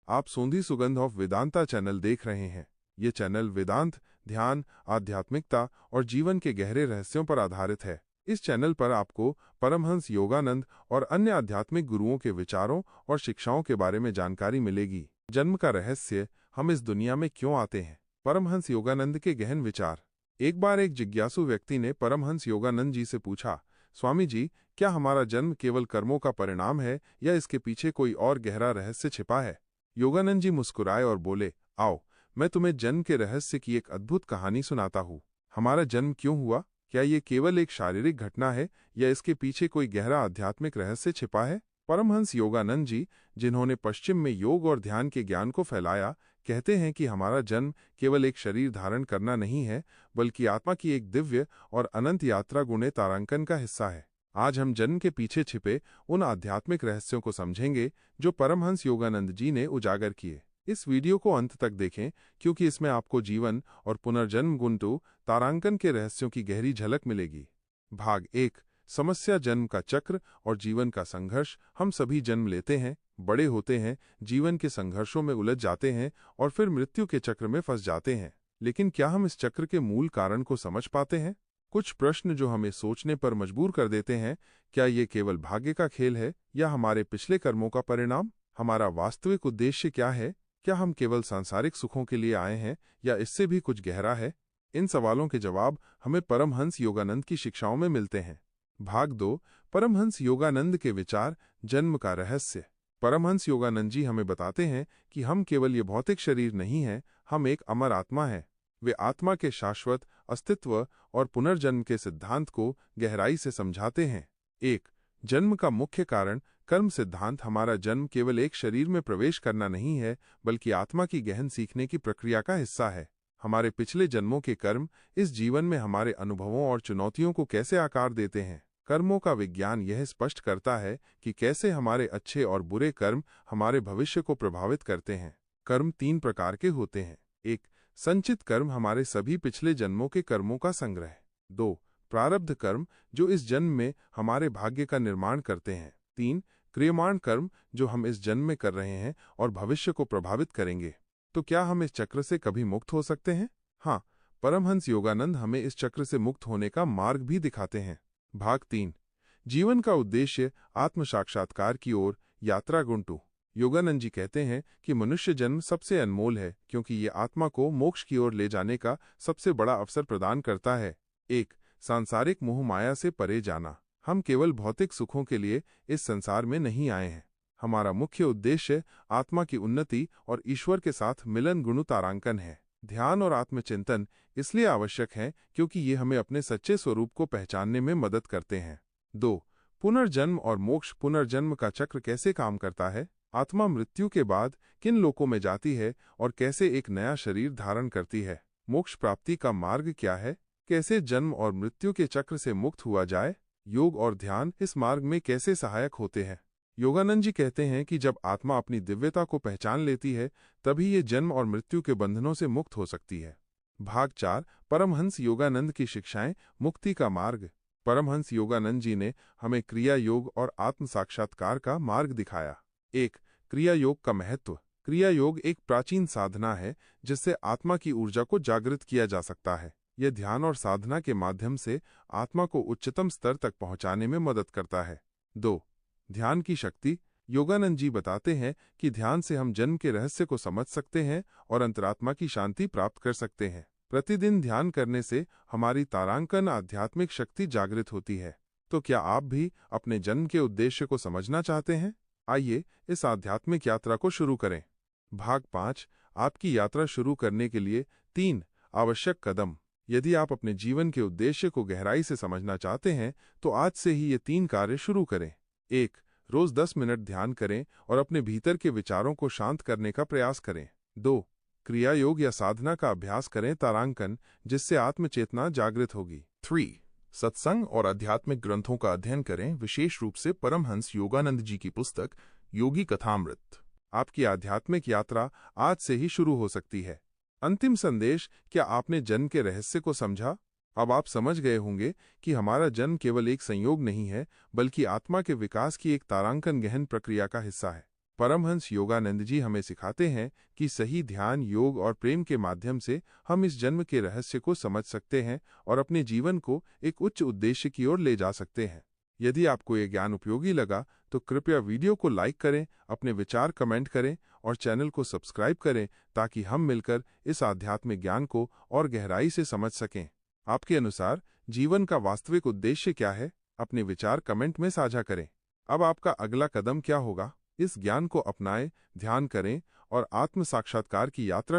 आप सोंधी सुगंध of Vedanta channel देख रहे हैं। ये चैनल वेदांत, ध्यान, आध्यात्मिकता और जीवन के गहरे रहस्यों पर आधारित है। इस चैनल पर आपको परमहंस योगानंद और अन्य आध्यात्मिक गुरुओं के विचारों और शिक्षाओं के बारे में जानकारी मिलेगी। जन्म का रहस्य, हम इस दुनिया में क्यों आते हैं। परमहंस योगानंद के गहन विचार। एक बार एक जिज्ञासु व्यक्ति ने परमहंस योगानंद जी से पूछा, स्वामी जी, क्या हमारा जन्म केवल कर्मों का परिणाम है या इसके पीछे कोई और गहरा रहस्य छिपा है। योगानंद जी मुस्कुराए और बोले, आओ, मैं तुम्हें जन्म के रहस्य की एक अद्भुत कहानी सुनाता हूँ। हमारा जन्म क्यों हुआ? क्या ये केवल एक शारीरिक घटना है या इसके पीछे कोई गहरा आध्यात्मिक रहस्य छिपा है? परमहंस योगानंद जी, जिन्होंने पश्चिम में योग और ध्यान के ज्ञान को फैलाया, कहते हैं कि हमारा जन्म केवल एक शरीर धारण करना नहीं है, बल्कि आत्मा की एक दिव्य और अनंत यात्रा गुणे तारांकन का हिस्सा है। आज हम जन्म के पीछे छिपे उन आध्यात्मिक रहस्यों को समझेंगे जो परमहंस योगानंद जी ने उजागर किए। इस वीडियो को अंत तक देखें, क्योंकि इसमें आपको जीवन और पुनर्जन्म गुंटू तारांकन के रहस्यों की गहरी झलक मिलेगी। भाग 1, समस्या, जन्म का चक्र और जीवन का संघर्ष। हम सभी जन्म लेते हैं, बड़े होते हैं, जीवन के संघर्षों में उलझ जाते हैं और फिर मृत्यु के चक्र में फंस जाते हैं। लेकिन क्या हम इस चक्र के मूल कारण को समझ पाते हैं? कुछ प्रश्न जो हमें सोचने पर मजबूर कर देते हैं। क्या ये केवल भाग्य का खेल है या हमारे पिछले कर्मों का परिणाम? हमारा वास्तविक उद्देश्य क्या है? क्या हम केवल सांसारिक सुखों के लिए आए हैं या इससे भी कुछ गहरा है? इन सवालों के जवाब हमें परमहंस योगानंद की शिक्षाओं में मिलते हैं। भाग 2, परमहंस योगानंद के विचार, जन्म का रहस्य। परमहंस योगानंद जी हमें बताते हैं कि हम केवल ये भौतिक शरीर नहीं हैं, हम एक अमर आत्मा हैं। वे आत्मा के शाश्वत अस्तित्व और पुनर्जन्म के सिद्धांत को गहराई से समझाते हैं। 1, जन्म का मुख्य कारण, कर्म सिद्धांत। हमारा जन्म केवल एक शरीर में प्रवेश करना नहीं है, बल्कि आत्मा की गहन सीखने की प्रक्रिया का हिस्सा है। हमारे पिछले जन्मों के कर्म इस जीवन में हमारे अनुभवों और चुनौतियों को कैसे आकार देते हैं। कर्मों का विज्ञान यह स्पष्ट करता है कि कैसे हमारे अच्छे और बुरे कर्म हमारे भविष्य को प्रभावित करते हैं। कर्म 3 प्रकार के होते हैं। 1, संचित कर्म, हमारे सभी पिछले जन्मों के कर्मों का संग्रह। 2, प्रारब्ध कर्म, जो इस जन्म में हमारे भाग्य का निर्माण करते हैं। 3, क्रियमाण कर्म, जो हम इस जन्म में कर रहे हैं और भविष्य को प्रभावित करेंगे। तो क्या हम इस चक्र से कभी मुक्त हो सकते हैं? हाँ, परमहंस योगानंद हमें इस चक्र से मुक्त होने का मार्ग भी दिखाते हैं। भाग 3, जीवन का उद्देश्य, आत्म साक्षात्कार की ओर यात्रा गुंटू। योगानंद जी कहते हैं कि मनुष्य जन्म सबसे अनमोल है, क्योंकि ये आत्मा को मोक्ष की ओर ले जाने का सबसे बड़ा अवसर प्रदान करता है। 1, सांसारिक मोह माया से परे जाना। हम केवल भौतिक सुखों के लिए इस संसार में नहीं आए हैं। हमारा मुख्य उद्देश्य आत्मा की उन्नति और ईश्वर के साथ मिलन गुण तारांकन है। ध्यान और आत्मचिंतन इसलिए आवश्यक है क्योंकि ये हमें अपने सच्चे स्वरूप को पहचानने में मदद करते हैं। 2, पुनर्जन्म और मोक्ष। पुनर्जन्म का चक्र कैसे काम करता है? आत्मा मृत्यु के बाद किन लोकों में जाती है और कैसे एक नया शरीर धारण करती है? मोक्ष प्राप्ति का मार्ग क्या है? कैसे जन्म और मृत्यु के चक्र से मुक्त हुआ जाए? योग और ध्यान इस मार्ग में कैसे सहायक होते हैं? योगानंद जी कहते हैं कि जब आत्मा अपनी दिव्यता को पहचान लेती है, तभी ये जन्म और मृत्यु के बंधनों से मुक्त हो सकती है। भाग 4, परमहंस योगानंद की शिक्षाएं, मुक्ति का मार्ग। परमहंस योगानंद जी ने हमें क्रिया योग और आत्म साक्षात्कार का मार्ग दिखाया। 1, क्रिया योग का महत्व। क्रिया योग एक प्राचीन साधना है जिससे आत्मा की ऊर्जा को जागृत किया जा सकता है। यह ध्यान और साधना के माध्यम से आत्मा को उच्चतम स्तर तक पहुंचाने में मदद करता है। 2, ध्यान की शक्ति। योगानंद जी बताते हैं कि ध्यान से हम जन्म के रहस्य को समझ सकते हैं और अंतरात्मा की शांति प्राप्त कर सकते हैं। प्रतिदिन ध्यान करने से हमारी तारांकन आध्यात्मिक शक्ति जागृत होती है। तो क्या आप भी अपने जन्म के उद्देश्य को समझना चाहते हैं? आइए इस आध्यात्मिक यात्रा को शुरू करें। भाग 5, आपकी यात्रा शुरू करने के लिए 3 आवश्यक कदम। यदि आप अपने जीवन के उद्देश्य को गहराई से समझना चाहते हैं, तो आज से ही ये 3 कार्य शुरू करें। 1, रोज 10 मिनट ध्यान करें और अपने भीतर के विचारों को शांत करने का प्रयास करें। 2, क्रिया योग या साधना का अभ्यास करें, तारांकन, जिससे आत्मचेतना जागृत होगी। 3, सत्संग और आध्यात्मिक ग्रंथों का अध्ययन करें, विशेष रूप से परमहंस योगानंद जी की पुस्तक योगी कथामृत। आपकी आध्यात्मिक यात्रा आज से ही शुरू हो सकती है। अंतिम संदेश, क्या आपने जन्म के रहस्य को समझा? अब आप समझ गए होंगे कि हमारा जन्म केवल एक संयोग नहीं है, बल्कि आत्मा के विकास की एक तारांकन गहन प्रक्रिया का हिस्सा है। परमहंस योगानंद जी हमें सिखाते हैं कि सही ध्यान, योग और प्रेम के माध्यम से हम इस जन्म के रहस्य को समझ सकते हैं और अपने जीवन को एक उच्च उद्देश्य की ओर ले जा सकते हैं। यदि आपको ये ज्ञान उपयोगी लगा तो कृपया वीडियो को लाइक करें, अपने विचार कमेंट करें और चैनल को सब्सक्राइब करें ताकि हम मिलकर इस आध्यात्मिक ज्ञान को और गहराई से समझ सकें। आपके अनुसार जीवन का वास्तविक उद्देश्य क्या है? अपने विचार कमेंट में साझा करें। अब आपका अगला कदम क्या होगा? इस ज्ञान को अपनाएं, ध्यान करें और आत्म साक्षात्कार की यात्रा